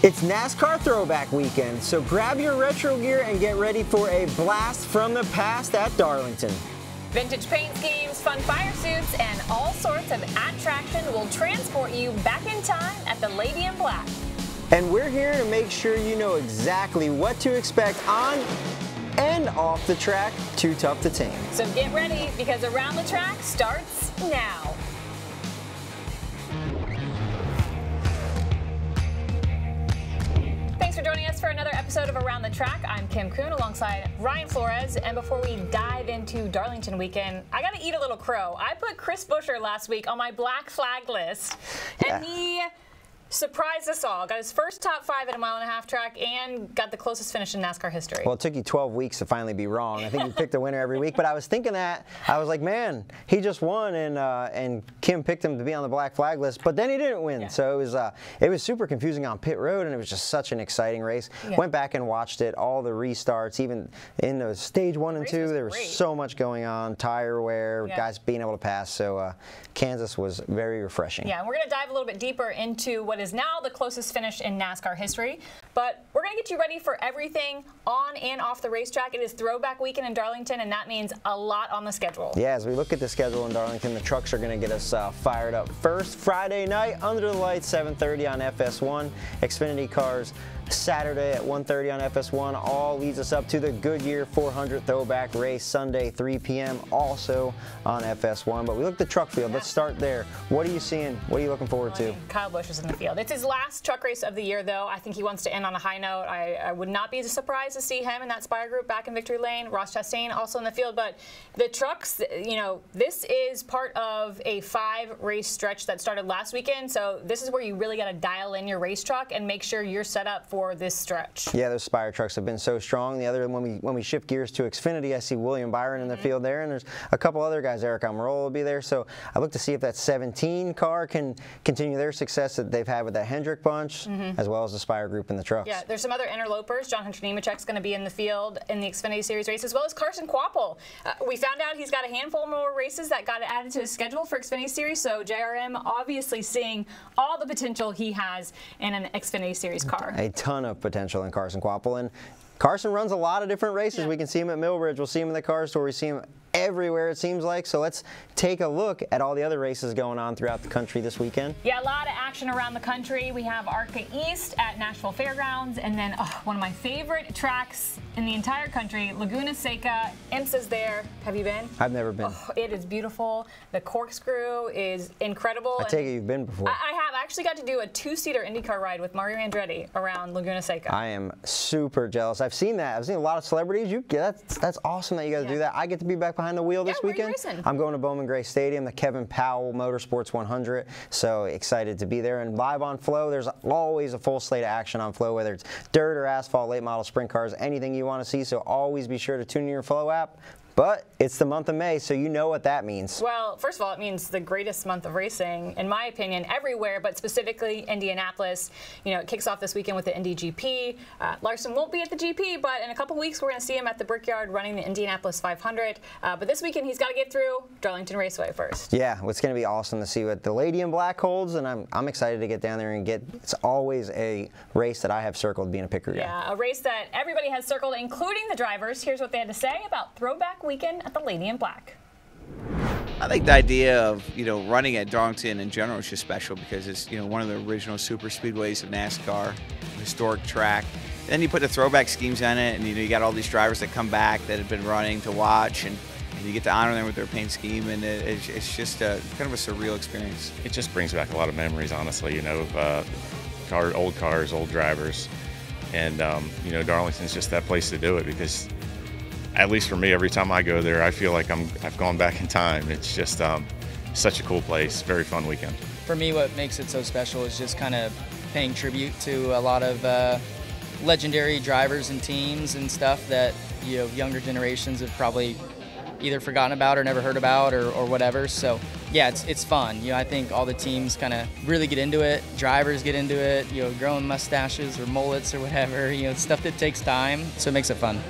It's NASCAR Throwback Weekend, so grab your retro gear and get ready for a blast from the past at Darlington. Vintage paint schemes, fun fire suits, and all sorts of At-Tracktion will transport you back in time at the Lady in Black. And we're here to make sure you know exactly what to expect on and off the track, too tough to tame. So get ready, because Around the Track starts now. Thanks for joining us for another episode of Around the Track. I'm Kim Coon alongside Ryan Flores. And before we dive into Darlington weekend, I got to eat a little crow. I put Chris Buescher last week on my black flag list, and he surprised us all. Got his first top 5 at a 1.5 mile track and got the closest finish in NASCAR history. Well, it took you 12 weeks to finally be wrong. I think you picked a winner every week, but I was thinking that. I was like, man, he just won, and Kim picked him to be on the black flag list, but then he didn't win. Yeah. So it was super confusing on pit road, and it was just such an exciting race. Yeah. Went back and watched it, all the restarts, even in the stage 1 and 2, there was so much going on, tire wear, guys being able to pass. So Kansas was very refreshing. Yeah, and we're going to dive a little bit deeper into what is now the closest finish in NASCAR history, but we're going to get you ready for everything on and off the racetrack. It is Throwback Weekend in Darlington, and that means a lot on the schedule. Yeah, as we look at the schedule in Darlington, the trucks are going to get us fired up. First, Friday night, under the lights, 7:30 on FS1. Xfinity cars Saturday at 1:30 on FS1. All leads us up to the Goodyear 400 Throwback race Sunday, 3 p.m. also on FS1. But we look at the truck field. Let's start there. What are you seeing? What are you looking forward to? Kyle Busch is in the field. It's his last truck race of the year, though. I think he wants to end on a high note. I would not be surprised to see him in that Spire group back in Victory Lane. Ross Chastain also in the field. But the trucks, you know, this is part of a 5-race stretch that started last weekend. So this is where you really got to dial in your race truck and make sure you're set up for this stretch. Yeah, those Spire trucks have been so strong. The other, when we shift gears to Xfinity, I see William Byron in the field there, and there's a couple other guys. Eric Almirola will be there. So I look to see if that 17 car can continue their success that they've had with that Hendrick bunch, as well as the Spire group in the trucks. Yeah, there's some other interlopers. John Hunter Nemechek's going to be in the field in the Xfinity Series race, as well as Carson Kvapil. We found out he's got a handful more races that got added to his schedule for Xfinity Series, so JRM obviously seeing all the potential he has in an Xfinity Series car. A ton of potential in Carson Kvapil, and Carson runs a lot of different races. Yeah. We can see him at Millbridge, we'll see him in the car store, we see him everywhere it seems like. So let's take a look at all the other races going on throughout the country this weekend. Yeah, a lot of action around the country. We have ARCA East at Nashville Fairgrounds, and then one of my favorite tracks in the entire country, Laguna Seca. IMSA's there. Have you been? I've never been. Oh, it is beautiful. The corkscrew is incredible. I take it you've been before. I have. I actually got to do a 2-seater IndyCar ride with Mario Andretti around Laguna Seca. I am super jealous. I've seen that. I've seen a lot of celebrities. That's awesome that you got to do that. I get to be back behind the wheel this weekend. I'm going to Bowman Gray Stadium, the Kevin Powell Motorsports 100. So excited to be there. And live on Flow, there's always a full slate of action on Flow, whether it's dirt or asphalt, late model sprint cars, anything you want to see. So always be sure to tune in your Flow app. But it's the month of May, so you know what that means. Well, first of all, it means the greatest month of racing, in my opinion, everywhere, but specifically Indianapolis. You know, it kicks off this weekend with the Indy GP. Larson won't be at the GP, but in a couple weeks, we're going to see him at the Brickyard running the Indianapolis 500. But this weekend, he's got to get through Darlington Raceway first. Yeah, it's going to be awesome to see what the Lady in Black holds, and I'm excited to get down there and it's always a race that I have circled being a picker guy. Yeah, a race that everybody has circled, including the drivers. Here's what they had to say about Throwback Weekend at the Lady in Black. I think the idea of, you know, running at Darlington in general is just special because it's, you know, one of the original super speedways of NASCAR, historic track. And then you put the throwback schemes on it, and you got all these drivers that come back that have been running to watch, and you get to honor them with their paint scheme, and it's just kind of a surreal experience. It just brings back a lot of memories, honestly, you know, of old cars, old drivers, and you know, Darlington's just that place to do it because, at least for me, every time I go there, I feel like I've gone back in time. It's just such a cool place, very fun weekend. For me, what makes it so special is just kind of paying tribute to a lot of legendary drivers and teams and stuff that, you know, younger generations have probably either forgotten about or never heard about or whatever. So yeah, it's fun. You know, I think all the teams kind of really get into it. Drivers get into it, you know, growing mustaches or mullets or whatever, you know, stuff that takes time. So it makes it fun.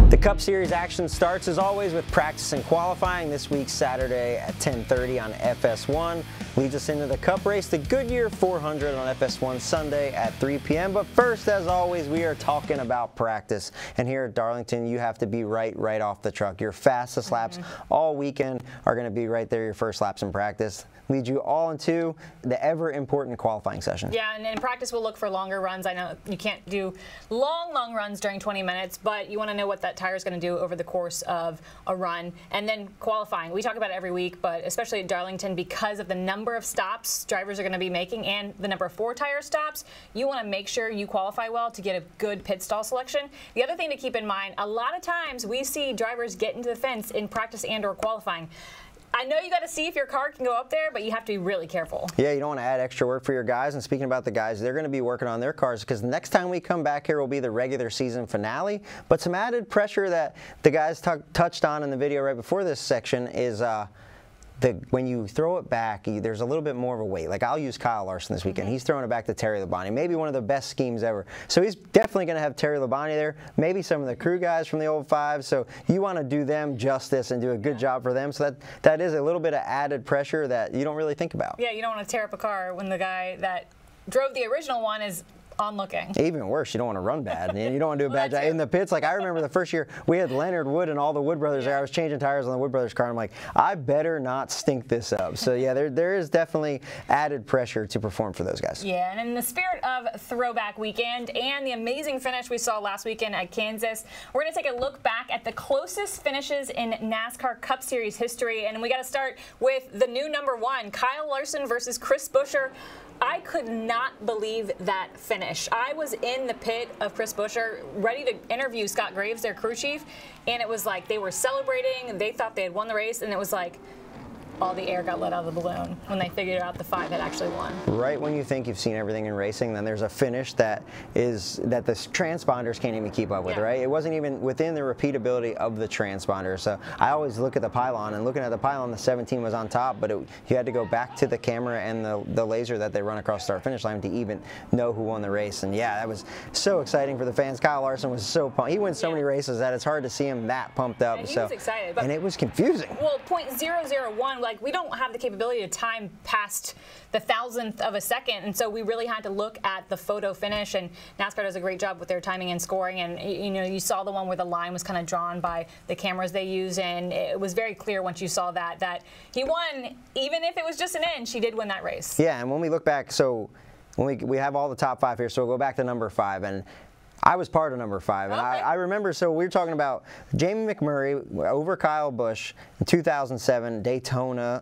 The Cup Series action starts as always with practice and qualifying this week Saturday at 10:30 on FS1. leads us into the Cup race, the Goodyear 400 on FS1 Sunday at 3 p.m. But first, as always, we are talking about practice. And here at Darlington, you have to be right off the truck. Your fastest laps all weekend are going to be right there, your first laps in practice. Lead you all into the ever-important qualifying session. Yeah, and in practice, we'll look for longer runs. I know you can't do long runs during 20 minutes, but you want to know what that tire is going to do over the course of a run. And then qualifying. We talk about it every week, but especially at Darlington, because of the number of stops drivers are going to be making and the number of 4-tire stops, you want to make sure you qualify well to get a good pit stall selection. The other thing to keep in mind, a lot of times we see drivers get into the fence in practice and or qualifying. I know you got to see if your car can go up there, but you have to be really careful. Yeah, you don't want to add extra work for your guys. And speaking about the guys, they're going to be working on their cars because the next time we come back here will be the regular season finale. But some added pressure that the guys touched on in the video right before this section is when you throw it back, there's a little bit more of a weight. Like, I'll use Kyle Larson this weekend. He's throwing it back to Terry Labonte. Maybe one of the best schemes ever. So he's definitely going to have Terry Labonte there. Maybe some of the crew guys from the old fives. So you want to do them justice and do a good job for them. So that is a little bit of added pressure that you don't really think about. Yeah, you don't want to tear up a car when the guy that drove the original one is onlooking. Even worse, you don't want to run bad. And you don't want to do a bad job in the pits. Like, I remember the first year we had Leonard Wood and all the Wood brothers there. I was changing tires on the Wood brothers car. And I'm like, I better not stink this up. So yeah, there is definitely added pressure to perform for those guys. Yeah, and in the spirit of Throwback Weekend and the amazing finish we saw last weekend at Kansas, we're going to take a look back at the closest finishes in NASCAR Cup Series history. And we got to start with the new #1, Kyle Larson versus Chris Buescher. I could not believe that finish. I was in the pit of Chris Buescher, ready to interview Scott Graves, their crew chief, and it was like they were celebrating, and they thought they had won the race, and it was like all the air got let out of the balloon when they figured out the 5 had actually won. Right when you think you've seen everything in racing, then there's a finish that the transponders can't even keep up with, right? It wasn't even within the repeatability of the transponder. So I always look at the pylon, and looking at the pylon, the 17 was on top, but you had to go back to the camera and the laser that they run across start-finish line to even know who won the race. And yeah, that was so exciting for the fans. Kyle Larson was so pumped. He wins so many races that it's hard to see him that pumped up. And he was excited. But, and it was confusing. Well, .001, like, we don't have the capability to time past the 1,000th of a second, and so we really had to look at the photo finish, and NASCAR does a great job with their timing and scoring. And you know, you saw the one where the line was kind of drawn by the cameras they use, and it was very clear once you saw that he won. Even if it was just an inch, he did win that race. Yeah, and when we look back, so when we have all the top 5 here, so we'll go back to #5, and I was part of #5, and I remember, so we were talking about Jamie McMurray over Kyle Busch in 2007, Daytona,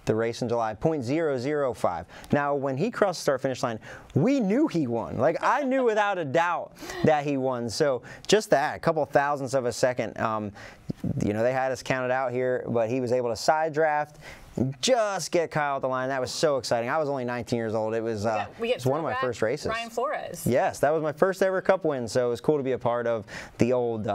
the race in July, .005. Now, when he crossed the start-finish line, we knew he won. Like, I knew without a doubt that he won. So just that, a couple thousandths of a second. You know, they had us counted out here, but he was able to side draft, just get Kyle at the line. That was so exciting. I was only 19 years old. It was, it was one of my first races. Ryan Flores. Yes, that was my first ever Cup win, so it was cool to be a part of the old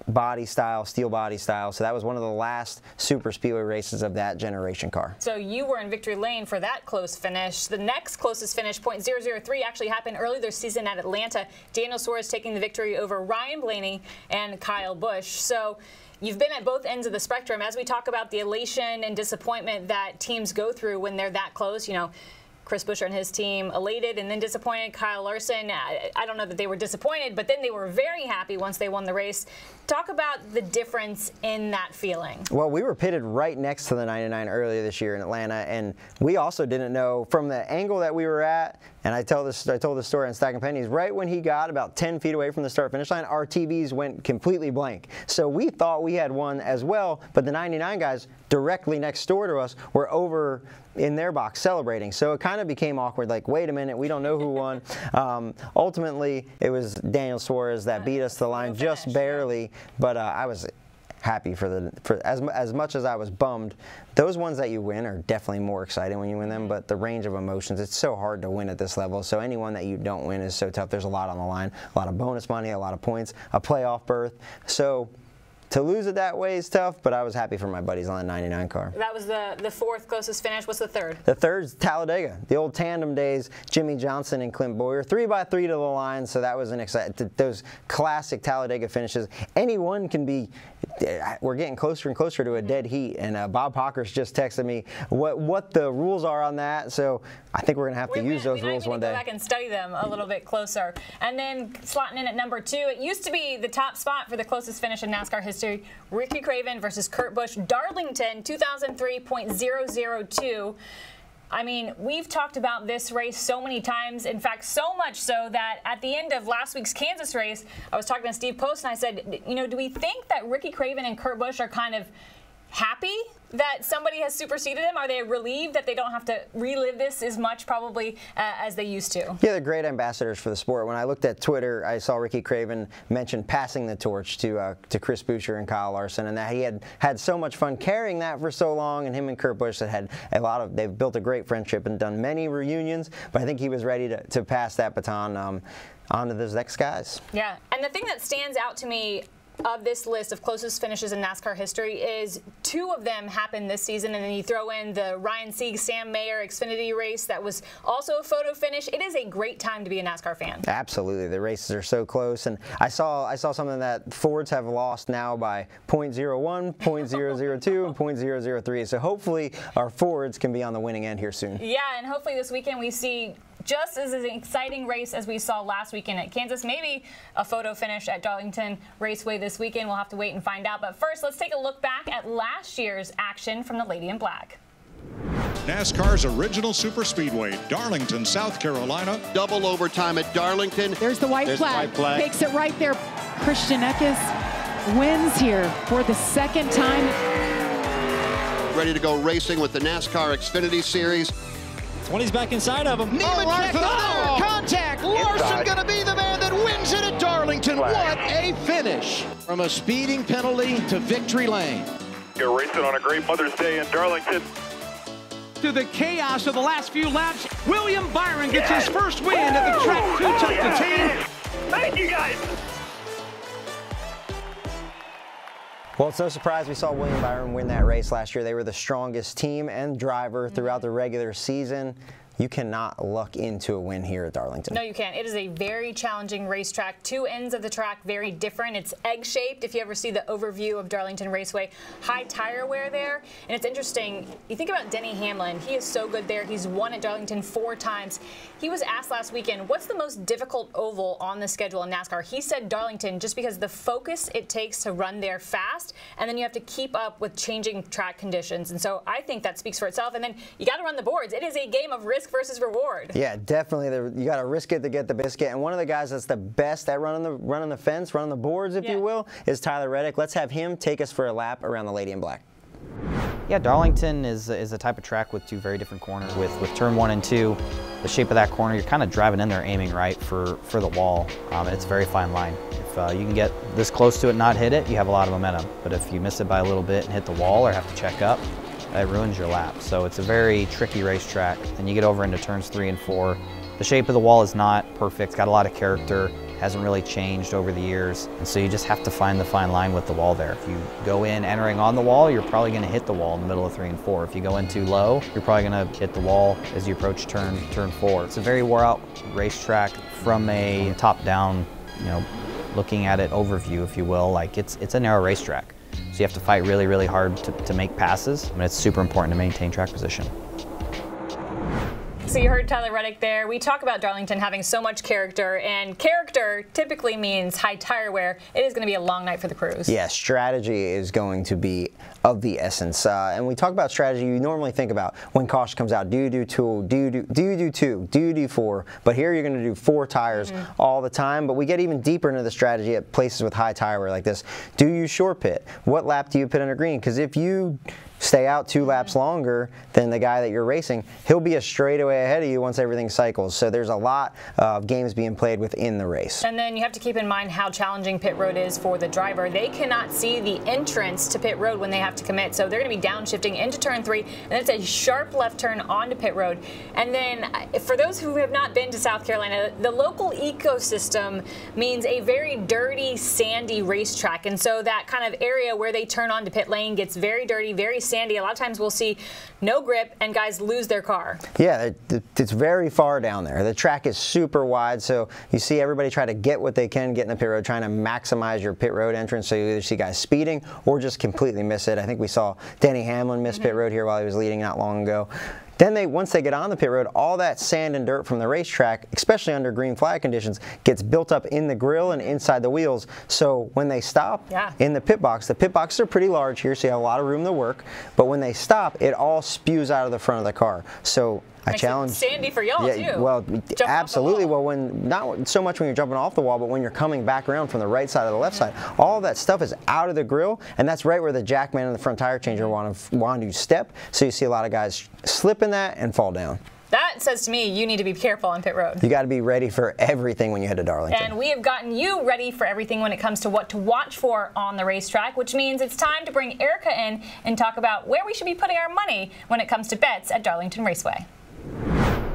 body style, steel body style. So that was one of the last super speedway races of that generation car. So you were in victory lane for that close finish. The next closest finish, .003, actually happened earlier this season at Atlanta. Daniel Suarez taking the victory over Ryan Blaney and Kyle Busch. So you've been at both ends of the spectrum. As we talk about the elation and disappointment that teams go through when they're that close, you know, Chris Buescher and his team elated and then disappointed. Kyle Larson, I don't know that they were disappointed, but then they were very happy once they won the race. Talk about the difference in that feeling. Well, we were pitted right next to the 99 earlier this year in Atlanta, and we also didn't know from the angle that we were at, and I told this story on Stacking Pennies, right when he got about 10 feet away from the start-finish line, our TVs went completely blank. So we thought we had won as well, but the 99 guys directly next door to us were over in their box celebrating. So it kind of became awkward, like, wait a minute, we don't know who won. Ultimately, it was Daniel Suarez that beat us to the line just barely, but I was happy for as much as I was bummed. Those ones that you win are definitely more exciting when you win them, but the range of emotions, it's so hard to win at this level. So anyone that you don't win is so tough. There's a lot on the line, a lot of bonus money, a lot of points, a playoff berth. So to lose it that way is tough, but I was happy for my buddies on the 99 car. That was the fourth closest finish. What's the third? The third's Talladega, the old tandem days, Jimmy Johnson and Clint Boyer, 3x3 to the line, so that was an exciting, those classic Talladega finishes. Anyone can be we're getting closer and closer to a dead heat. And Bob Hawkers just texted me what the rules are on that. So I think we're going to have to use those rules one day. Go back and study them a little bit closer. And then slotting in at number 2, it used to be the top spot for the closest finish in NASCAR history, Ricky Craven versus Kurt Busch, Darlington, 2003.002. I mean, we've talked about this race so many times. In fact, so much so that at the end of last week's Kansas race, I was talking to Steve Post and I said, you know, do we think that Ricky Craven and Kurt Busch are kind of happy that somebody has superseded them? Are they relieved that they don't have to relive this as much probably as they used to? Yeah, they're great ambassadors for the sport. When I looked at Twitter, I saw Ricky Craven mention passing the torch to Chris Buescher and Kyle Larson, and that he had so much fun carrying that for so long, and him and Kurt Busch had they've built a great friendship and done many reunions, but I think he was ready to pass that baton on to those next guys. Yeah, and the thing that stands out to me of this list of closest finishes in NASCAR history is 2 of them happened this season, and then you throw in the Ryan Sieg, Sam Mayer Xfinity race that was also a photo finish. It is a great time to be a NASCAR fan. Absolutely. The races are so close, and I saw something that Fords have lost now by 0.01, 0.002, and 0.003. So hopefully our Fords can be on the winning end here soon. Yeah, and hopefully this weekend we see just as an exciting race as we saw last weekend at Kansas. Maybe a photo finish at Darlington Raceway this weekend. We'll have to wait and find out. But first, let's take a look back at last year's action from the Lady in Black. NASCAR's original superspeedway, Darlington, South Carolina. Double overtime at Darlington. There's the white flag. Takes it right there. Christian Eckes wins here for the 2nd time. Ready to go racing with the NASCAR Xfinity Series. 20's back inside of him. Nemechek, contact. Larson going to be the man that wins it at Darlington. What a finish. From a speeding penalty to victory lane. You're racing on a great Mother's Day in Darlington. To the chaos of the last few laps, William Byron gets his first win at the track to touch the team. Thank you, guys. Well, it's no surprise we saw William Byron win that race last year. They were the strongest team and driver throughout the regular season. You cannot luck into a win here at Darlington. No, you can't. It is a very challenging racetrack. 2 ends of the track, very different. It's egg-shaped. If you ever see the overview of Darlington Raceway, high tire wear there. And it's interesting. You think about Denny Hamlin. He is so good there. He's won at Darlington 4 times. He was asked last weekend, what's the most difficult oval on the schedule in NASCAR? He said Darlington, just because the focus it takes to run there fast, and then you have to keep up with changing track conditions. And so I think that speaks for itself. And then you got to run the boards. It is a game of risk versus reward. Yeah, definitely. You got to risk it to get the biscuit. And one of the guys that's the best at running the fence, running the boards, if you will, is Tyler Reddick. Let's have him take us for a lap around the Lady in Black. Yeah, Darlington is a type of track with 2 very different corners. With turn 1 and 2, the shape of that corner, you're kind of driving in there, aiming right for the wall. It's a very fine line. If you can get this close to it and not hit it, you have a lot of momentum. But if you miss it by a little bit and hit the wall or have to check up, it ruins your lap. So it's a very tricky racetrack. And you get over into turns 3 and 4. The shape of the wall is not perfect. It's got a lot of character. Hasn't really changed over the years. And so you just have to find the fine line with the wall there. If you go in entering on the wall, you're probably going to hit the wall in the middle of 3 and 4. If you go in too low, you're probably going to hit the wall as you approach turn 4. It's a very wore-out racetrack from a top-down, looking at it overview, if you will. Like it's a narrow racetrack. So you have to fight really, really hard to make passes. I mean, it's super important to maintain track position. So you heard Tyler Reddick there. We talk about Darlington having so much character, and character typically means high tire wear. It is going to be a long night for the crews. Yeah, strategy is going to be of the essence. And we talk about strategy, you normally think about when caution comes out, do you do 2, do you do 2, do you do 4? But here you're going to do 4 tires all the time. But we get even deeper into the strategy at places with high tire wear like this. Do you short pit? What lap do you pit under green? Because if you stay out 2 laps longer than the guy that you're racing, he'll be a straightaway ahead of you once everything cycles. So there's a lot of games being played within the race. And then you have to keep in mind how challenging pit road is for the driver. They cannot see the entrance to pit road when they have to commit. So they're going to be downshifting into turn 3, and it's a sharp left turn onto pit road. And then for those who have not been to South Carolina, the local ecosystem means a very dirty, sandy racetrack. And so that kind of area where they turn onto pit lane gets very dirty, very sandy. sandy, a lot of times we'll see no grip and guys lose their car. Yeah, it's very far down there. The track is super wide, so you see everybody try to get what they can get in the pit road, trying to maximize your pit road entrance, so you either see guys speeding or just completely miss it. I think we saw Denny Hamlin miss pit road here while he was leading not long ago. Then once they get on the pit road, all that sand and dirt from the racetrack, especially under green flag conditions, gets built up in the grill and inside the wheels. So when they stop in the pit boxes are pretty large here, so you have a lot of room to work. But when they stop, it all spews out of the front of the car. So I challenge. Sandy for y'all too. Well, absolutely. Well, not so much when you're jumping off the wall, but when you're coming back around from the right side or the left side, all of that stuff is out of the grill, and that's right where the jackman and the front tire changer want to step. So you see a lot of guys slip in that and fall down. That says to me you need to be careful on pit road. You got to be ready for everything when you head to Darlington. And we have gotten you ready for everything when it comes to what to watch for on the racetrack, which means it's time to bring Erica in and talk about where we should be putting our money when it comes to bets at Darlington Raceway.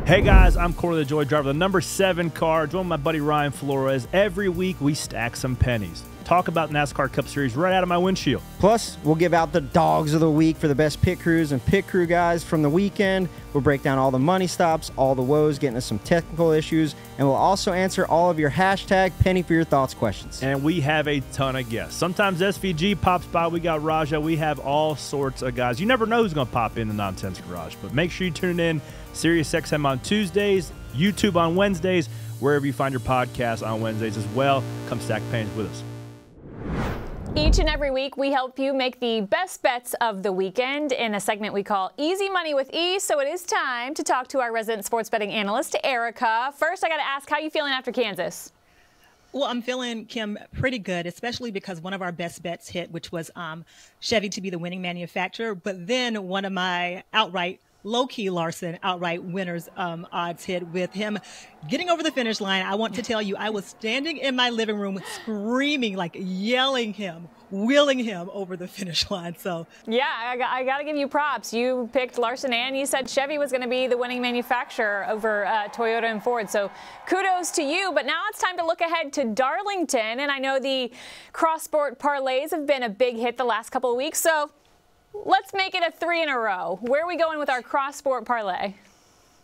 Hey guys, I'm Corey the Joy Driver, the number 7 car, joined my buddy Ryan Flores. Every week we stack some pennies. Talk about NASCAR Cup Series right out of my windshield. Plus, we'll give out the dogs of the week for the best pit crews and pit crew guys from the weekend. We'll break down all the money stops, all the woes, get into some technical issues, and we'll also answer all of your hashtag Penny for Your Thoughts questions. And we have a ton of guests. Sometimes SVG pops by. We got Raja. We have all sorts of guys. You never know who's going to pop in the Nonsense Garage, but make sure you tune in. SiriusXM on Tuesdays, YouTube on Wednesdays, wherever you find your podcast on Wednesdays as well. Come stack pennies with us. Each and every week, we help you make the best bets of the weekend in a segment we call Easy Money with E. So it is time to talk to our resident sports betting analyst, Erica. First, I got to ask, how you feeling after Kansas? Well, I'm feeling, Kim, pretty good, especially because one of our best bets hit, which was Chevy to be the winning manufacturer. But then one of my outright low-key Larson outright winners odds hit with him getting over the finish line. I want to tell you, I was standing in my living room screaming, like yelling him, wheeling him over the finish line. So yeah, I got to give you props. You picked Larson and you said Chevy was going to be the winning manufacturer over Toyota and Ford. So kudos to you. But now it's time to look ahead to Darlington. And I know the cross-sport parlays have been a big hit the last couple of weeks. So let's make it a 3 in a row. Where are we going with our cross-sport parlay?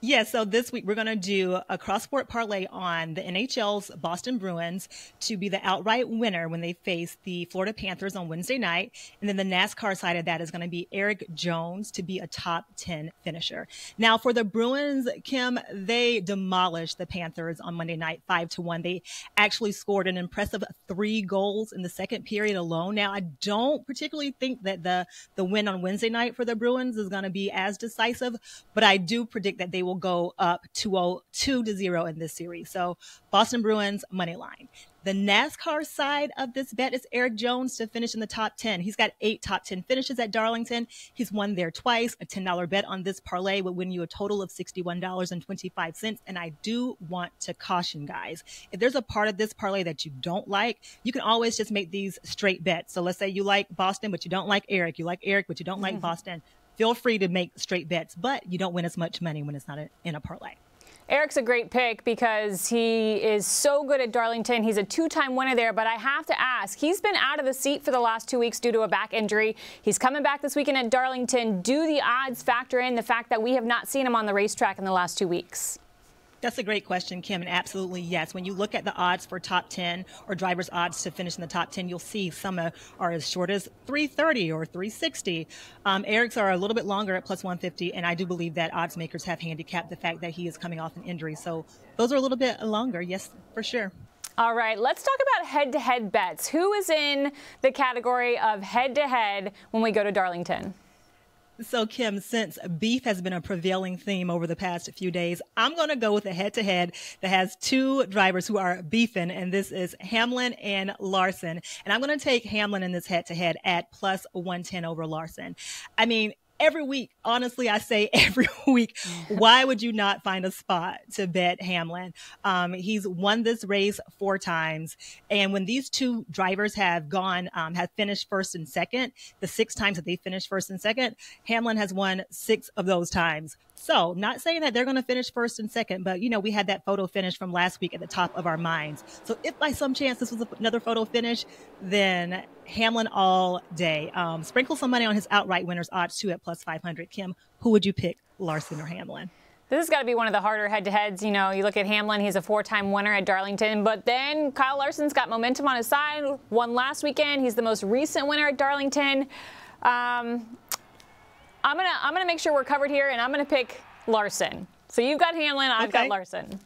Yeah, so this week we're going to do a cross-sport parlay on the NHL's Boston Bruins to be the outright winner when they face the Florida Panthers on Wednesday night. And then the NASCAR side of that is going to be Eric Jones to be a top 10 finisher. Now, for the Bruins, Kim, they demolished the Panthers on Monday night 5-1. They actually scored an impressive 3 goals in the second period alone. Now, I don't particularly think that the win on Wednesday night for the Bruins is going to be as decisive, but I do predict that they will go up 2-0 in this series. So Boston Bruins money line. The NASCAR side of this bet is Eric Jones to finish in the top 10. He's got 8 top 10 finishes at Darlington. He's won there twice. A $10 bet on this parlay would win you a total of $61.25. And I do want to caution guys, if there's a part of this parlay that you don't like, you can always just make these straight bets. So let's say you like Boston, but you don't like Eric. You like Eric, but you don't like Boston. Feel free to make straight bets, but you don't win as much money when it's not in a parlay. Eric's a great pick because he is so good at Darlington. He's a 2-time winner there, but I have to ask, he's been out of the seat for the last 2 weeks due to a back injury. He's coming back this weekend at Darlington. Do the odds factor in the fact that we have not seen him on the racetrack in the last 2 weeks? That's a great question, Kim, and absolutely yes. When you look at the odds for top 10 or drivers' odds to finish in the top 10, you'll see some are as short as 330 or 360. Eric's are a little bit longer at plus 150, and I do believe that odds makers have handicapped the fact that he is coming off an injury. So those are a little bit longer, yes, for sure. All right, let's talk about head-to-head bets. Who is in the category of head-to-head when we go to Darlington? So, Kim, since beef has been a prevailing theme over the past few days, I'm going to go with a head-to-head that has 2 drivers who are beefing, and this is Hamlin and Larson. And I'm going to take Hamlin in this head-to-head at plus 110 over Larson. I mean, every week, honestly, I say every week, why would you not find a spot to bet Hamlin? He's won this race 4 times. And when these 2 drivers have finished first and second, the 6 times that they finished first and second, Hamlin has won 6 of those times. So not saying that they're going to finish first and second, but, you know, we had that photo finish from last week at the top of our minds. So if by some chance this was another photo finish, then Hamlin all day. Sprinkle some money on his outright winners odds too at +500. Kim, who would you pick, Larson or Hamlin? This has got to be one of the harder head-to-heads. You know, you look at Hamlin, he's a 4-time winner at Darlington, but then Kyle Larson's got momentum on his side. Won last weekend. He's the most recent winner at Darlington. I'm gonna make sure we're covered here, and I'm gonna pick Larson. So you've got Hamlin, I've got Larson.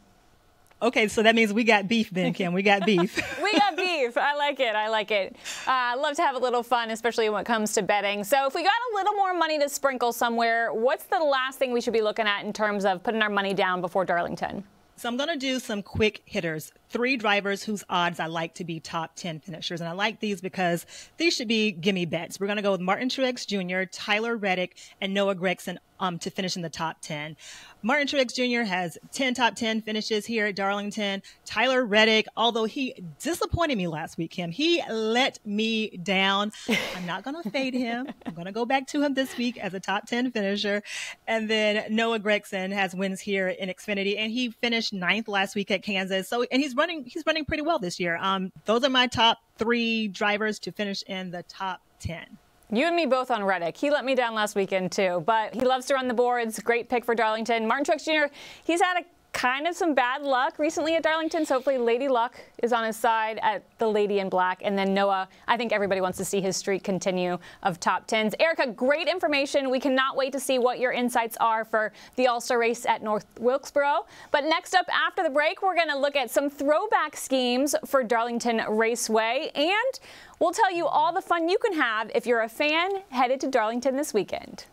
Okay, so that means we got beef then, Kim. We got beef. We got beef. I like it. I like it. I love to have a little fun, especially when it comes to betting. So if we got a little more money to sprinkle somewhere, what's the last thing we should be looking at in terms of putting our money down before Darlington? So I'm going to do some quick hitters. 3 drivers whose odds I like to be top 10 finishers. And I like these because these should be gimme bets. We're going to go with Martin Truex Jr., Tyler Reddick, and Noah Gragson to finish in the top 10. Martin Truex Jr. has 10 top 10 finishes here at Darlington. Tyler Reddick, although he disappointed me last week, Kim, he let me down. I'm not going to fade him. I'm going to go back to him this week as a top 10 finisher. And then Noah Gragson has wins here in Xfinity, and he finished 9th last week at Kansas. So, and he's running pretty well this year. Those are my top 3 drivers to finish in the top 10. You and me both on Reddick. He let me down last weekend too, but he loves to run the boards. Great pick for Darlington. Martin Truex Jr., he's had kind of some bad luck recently at Darlington, so hopefully Lady Luck is on his side at the Lady in Black. And then Noah, I think everybody wants to see his streak continue of top 10s. Erica, great information. We cannot wait to see what your insights are for the All-Star race at North Wilkesboro. But next up after the break, we're going to look at some throwback schemes for Darlington Raceway, and we'll tell you all the fun you can have if you're a fan headed to Darlington this weekend.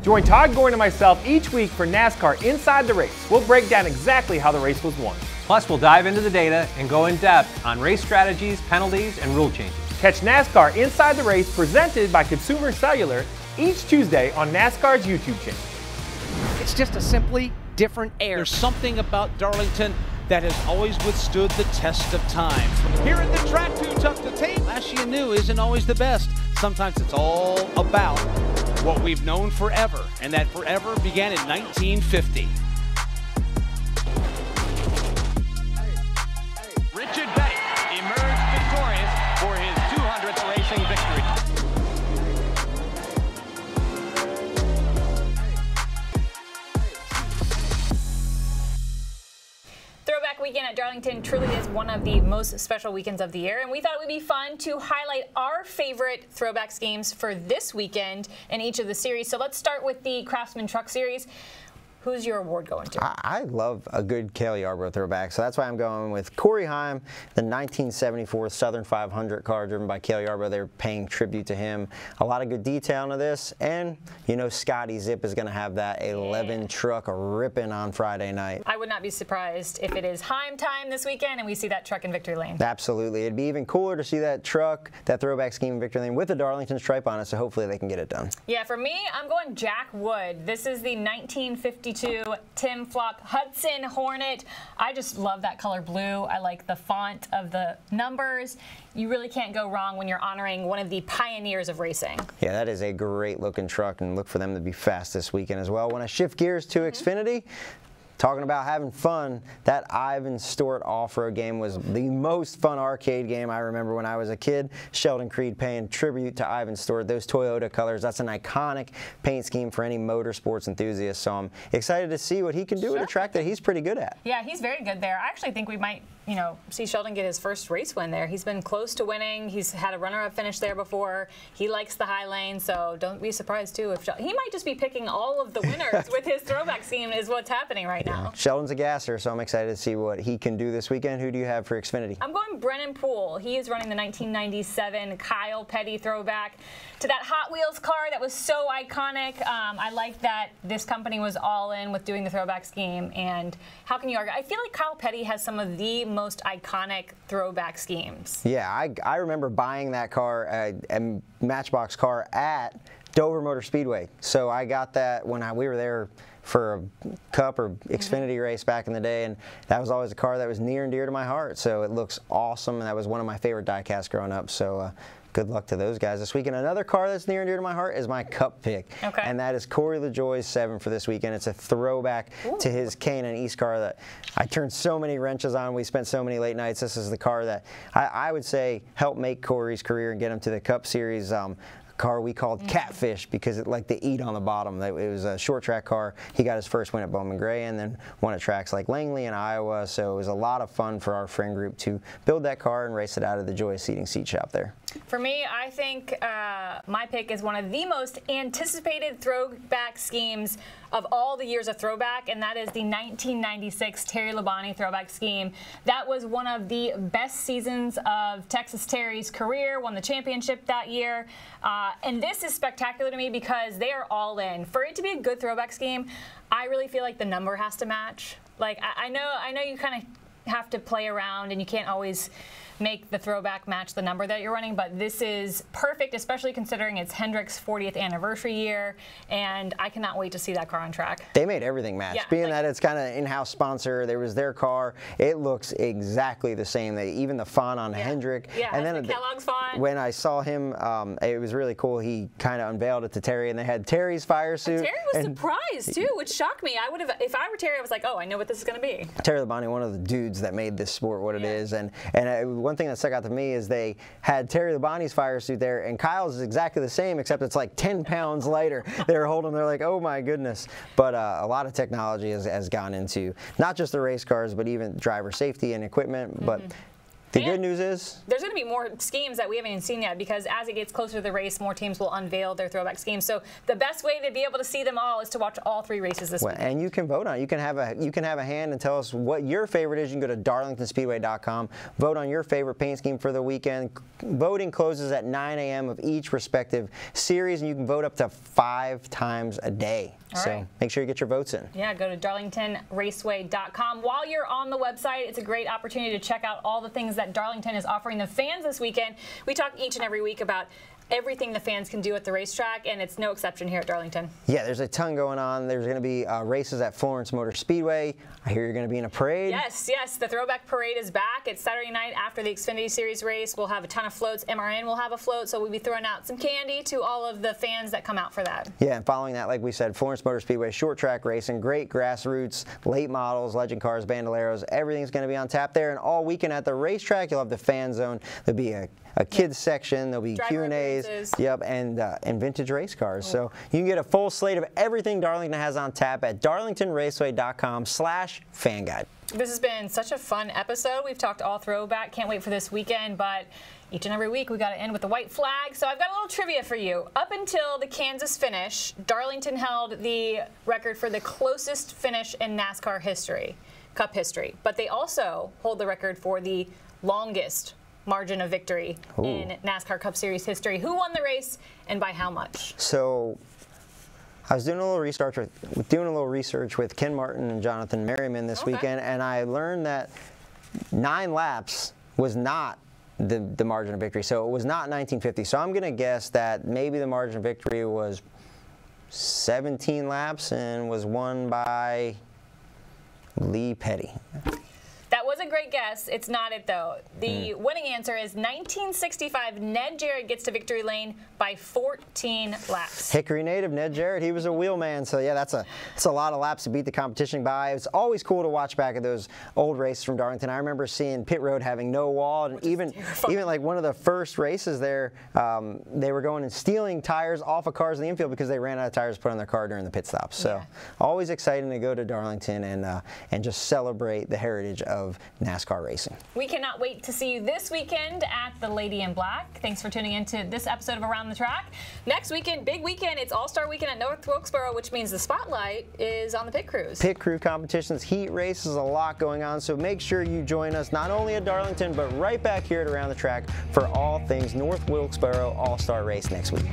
Join Todd Gordon and myself each week for NASCAR Inside the Race. We'll break down exactly how the race was won. Plus, we'll dive into the data and go in depth on race strategies, penalties, and rule changes. Catch NASCAR Inside the Race presented by Consumer Cellular each Tuesday on NASCAR's YouTube channel. It's just a simply different air. There's something about Darlington that has always withstood the test of time. Here at the track, too tough to tape. Last you knew isn't always the best. Sometimes it's all about what we've known forever, and that forever began in 1950. Richard Petty emerged victorious for his 200th racing victory. Throwback Weekend at Darlington truly is one of the most special weekends of the year, and we thought it would be fun to highlight our favorite throwback schemes for this weekend in each of the series. So let's start with the Craftsman Truck Series. Who's your award going to? I love a good Cale Yarborough throwback, so that's why I'm going with Corey Heim, the 1974 Southern 500 car driven by Cale Yarborough. They're paying tribute to him. A lot of good detail into this, and you know Scotty Zip is going to have that 11 truck ripping on Friday night. I would not be surprised if it is Heim time this weekend and we see that truck in Victory Lane. Absolutely. It'd be even cooler to see that truck, that throwback scheme in Victory Lane with the Darlington stripe on it, so hopefully they can get it done. Yeah, for me, I'm going Jack Wood. This is the 1952 Tim Flock Hudson Hornet. I just love that color blue. I like the font of the numbers. You really can't go wrong when you're honoring one of the pioneers of racing. Yeah, that is a great looking truck, and look for them to be fast this weekend as well. When I shift gears to Xfinity, talking about having fun, that Ivan Stewart off-road game was the most fun arcade game I remember when I was a kid. Sheldon Creed paying tribute to Ivan Stewart. Those Toyota colors, that's an iconic paint scheme for any motorsports enthusiast. So I'm excited to see what he can do at a track that he's pretty good at. Yeah, he's very good there. I actually think we might, you know, see Sheldon get his first race win there. He's been close to winning. He's had a runner-up finish there before. He likes the high lane, so don't be surprised too if he might just be picking all of the winners with his throwback scheme is what's happening right now. Sheldon's a gasser, so I'm excited to see what he can do this weekend. Who do you have for Xfinity? I'm going Brennan Poole. He is running the 1997 Kyle Petty throwback to that Hot Wheels car that was so iconic. I like that this company was all in with doing the throwback scheme, and how can you argue? I feel like Kyle Petty has some of the most iconic throwback schemes. Yeah, I remember buying that car, a Matchbox car at Dover Motor Speedway. So I got that when we were there for a Cup or Xfinity race back in the day, and that was always a car that was near and dear to my heart. So it looks awesome, and that was one of my favorite die-casts growing up. So good luck to those guys this weekend. Another car that's near and dear to my heart is my Cup pick, and that is Corey LaJoie's 7 for this weekend. It's a throwback to his K&N East car that I turned so many wrenches on. We spent so many late nights. This is the car that I would say helped make Corey's career and get him to the Cup Series. Car we called Catfish because it liked to eat on the bottom. It was a short track car. He got his first win at Bowman Gray and then won at tracks like Langley in Iowa. So it was a lot of fun for our friend group to build that car and race it out of the Joy Seating Seat Shop there. For me, I think my pick is one of the most anticipated throwback schemes of all the years of throwback, and that is the 1996 Terry Labonte throwback scheme. That was one of the best seasons of Texas Terry's career, won the championship that year. And this is spectacular to me because they are all in. For it to be a good throwback scheme, I really feel like the number has to match. Like, I know you kind of have to play around and you can't always make the throwback match the number that you're running, but this is perfect, especially considering it's Hendrick's 40th anniversary year, and I cannot wait to see that car on track. They made everything match. Yeah, Being that it's kind of in-house sponsor, there was their car. It looks exactly the same. Even the font on Hendrick. Yeah, and then the Kellogg's font. When I saw him, it was really cool. He kind of unveiled it to Terry, and they had Terry's fire suit. Terry was surprised too, which shocked me. I would have, if I were Terry, I was like, oh, I know what this is going to be. Terry Labonte, one of the dudes that made this sport what it is, and one thing that stuck out to me is they had Terry Labonte's fire suit there, and Kyle's is exactly the same, except it's like 10 pounds lighter. They're holding, they're like, oh my goodness. But a lot of technology has gone into not just the race cars, but even driver safety and equipment. But the good news is there's going to be more schemes that we haven't even seen yet, because as it gets closer to the race, more teams will unveil their throwback schemes. So the best way to be able to see them all is to watch all 3 races this week. And you can vote on it. You can have a hand and tell us what your favorite is. You can go to darlingtonspeedway.com, vote on your favorite paint scheme for the weekend. Voting closes at 9 a.m. of each respective series, and you can vote up to 5 times a day. So make sure you get your votes in. Yeah, go to darlingtonraceway.com. While you're on the website, it's a great opportunity to check out all the things that Darlington is offering the fans this weekend. We talk each and every week about everything the fans can do at the racetrack, and it's no exception here at Darlington. Yeah, there's a ton going on. There's going to be races at Florence Motor Speedway. I hear you're going to be in a parade. Yes, yes. The Throwback Parade is back. It's Saturday night after the Xfinity Series race. We'll have a ton of floats. MRN will have a float, so we'll be throwing out some candy to all of the fans that come out for that. Yeah, and following that, like we said, Florence Motor Speedway, short track racing, great grassroots, late models, legend cars, bandoleros. Everything's going to be on tap there. And all weekend at the racetrack, you'll have the fan zone. There'll be a kids section, there'll be Q&As, and vintage race cars. So you can get a full slate of everything Darlington has on tap at darlingtonraceway.com/fanguide. This has been such a fun episode. We've talked all throwback. Can't wait for this weekend, but each and every week we got to end with the white flag. So I've got a little trivia for you. Up until the Kansas finish, Darlington held the record for the closest finish in NASCAR history, Cup history. But they also hold the record for the longest margin of victory in NASCAR Cup Series history. Who won the race and by how much? So I was doing a little research with Ken Martin and Jonathan Merriman this weekend, and I learned that 9 laps was not the margin of victory. So it was not 1950. So I'm going to guess that maybe the margin of victory was 17 laps and was won by Lee Petty. That was a great guess. It's not it, though. The winning answer is 1965. Ned Jarrett gets to victory lane by 14 laps. Hickory native Ned Jarrett, he was a wheelman, so yeah, that's a lot of laps to beat the competition by. It's always cool to watch back at those old races from Darlington. I remember seeing pit road having no wall, and even like one of the first races there, they were going and stealing tires off of cars in the infield because they ran out of tires to put on their car during the pit stop. So always exciting to go to Darlington and just celebrate the heritage of NASCAR racing. We cannot wait to see you this weekend at the Lady in Black. Thanks for tuning in to this episode of Around the Track. Next weekend, big weekend, it's All-Star Weekend at North Wilkesboro, which means the spotlight is on the pit crews. Pit crew competitions, heat races, a lot going on, so make sure you join us not only at Darlington, but right back here at Around the Track for all things North Wilkesboro All-Star Race next week.